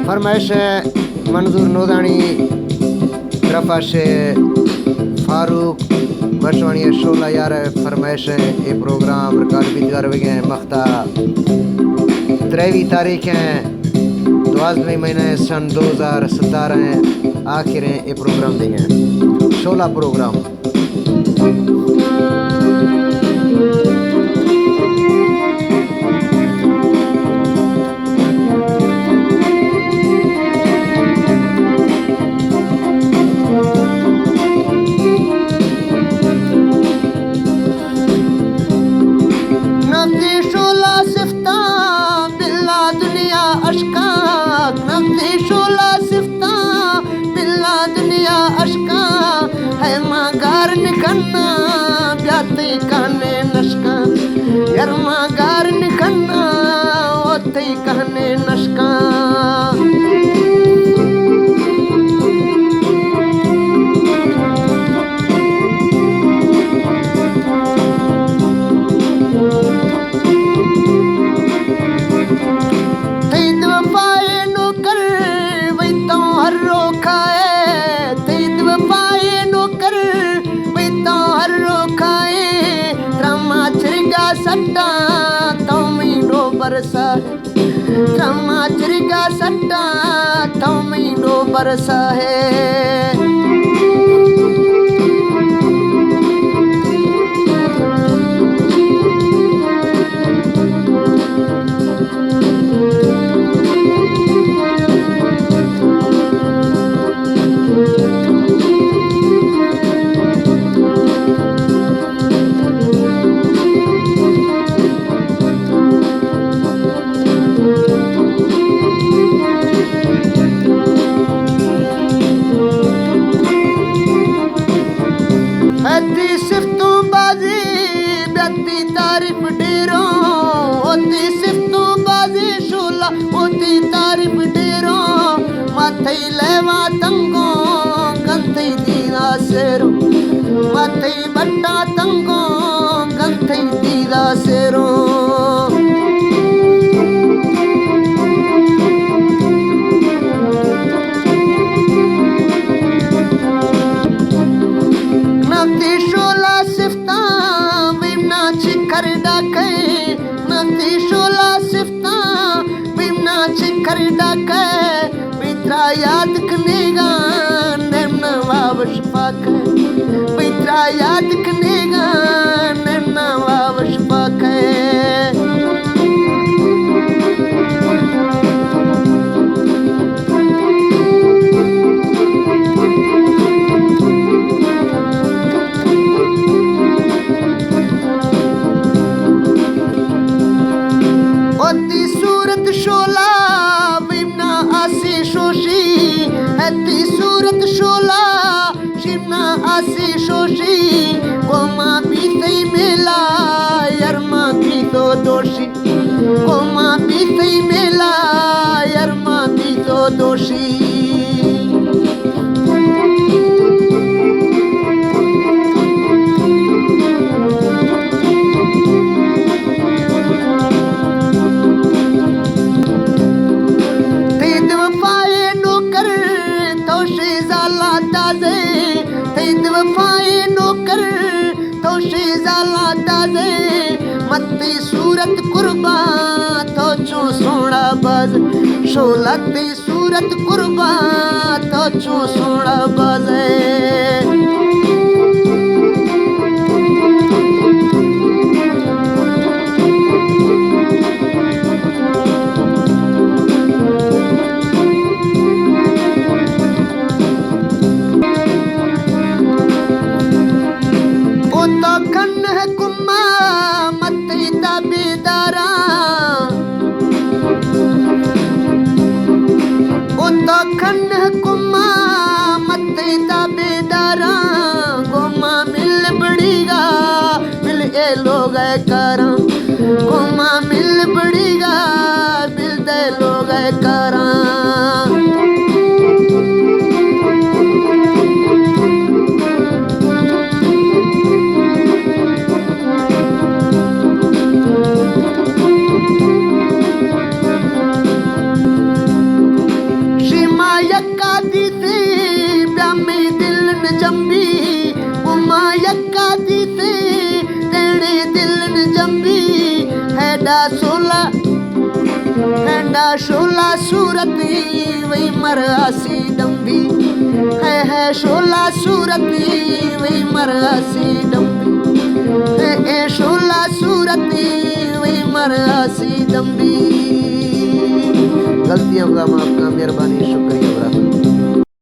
फरमाइश मंजूर नोदानी रफाश फारूक बशवानी 16 यार फरमाइश ये प्रोग्राम रिकॉर्ड भी कर गए मख्ता 23 तारीख है 12वें महीने सन 2017 है आखिर ये प्रोग्राम देंगे 16 प्रोग्राम यरमा गार निकन्ना ओते कहने नशका तेद वफाए नो कर वही तो हर रोखाए तेद वफाए नो कर वही तो हर रोखाए रमा चिरगा सट्टा तो मीनो बरसा रमा चिरगा सट्टा तो मीनो बरसा है तारीफ डेरो होती सिफ्तू बाजी शोला होती तारीफ डेरो माथे लेवा तंगो गंथे दीदा सेरो माथे बट्टा तंगो गंथे दीदा सेरो नती शोला सिफ्ता कर डाके नती शोला सिफ्ता बिना चिकर डाके बित्रा याद कनेगा नैना वावश पाके बित्रा याद कनेगा नैना वावश पाके शोला बिना आसी शोशी ऐती सूरत शोला शिमना आसी शोशी कोमा बीते मेला यरमा की तो दोषी कोमा बीते मेला यरमा की तो दोषी मत्ती सूरत कुर्बा तो चो सोना बज शोलती सूरत कुर्बा तो चो सोना बजे लोग करा गोमा मिल बड़ीगा बिल दे लोग करा जंबी उमा यक्का दीते तेने दिल न जंबी हैडा शोला सूरती वही मरासी डंबी है शोला सूरती वही मरासी डंबी है शोला सूरती वही मरासी डंबी। गलतियों का माफ का मेहरबानी शुक्रिया।